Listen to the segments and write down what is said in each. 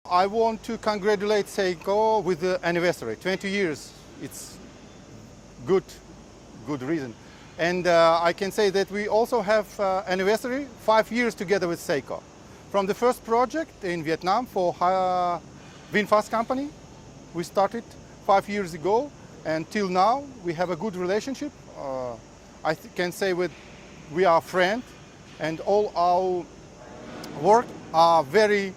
I want to congratulate SEICO with the anniversary, 20 years. It's good reason. And I can say that we also have anniversary, 5 years together with SEICO. From the first project in Vietnam for VinFast company, we started 5 years ago, and till now we have a good relationship. I can say we are friends, and all our work are very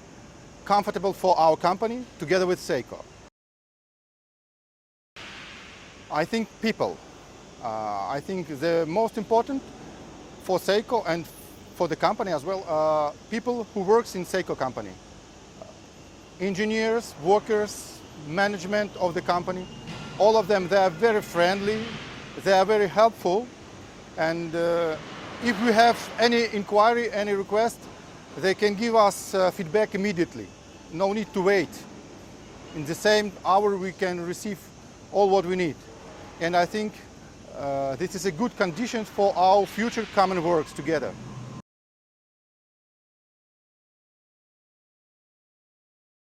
comfortable for our company together with SEICO. I think people. I think the most important for SEICO and for the company as well, people who works in SEICO company. Engineers, workers, management of the company, all of them, they are very friendly, they are very helpful, and if we have any inquiry, any request, they can give us feedback immediately. No need to wait. In the same hour we can receive all what we need. And I think this is a good condition for our future common works together.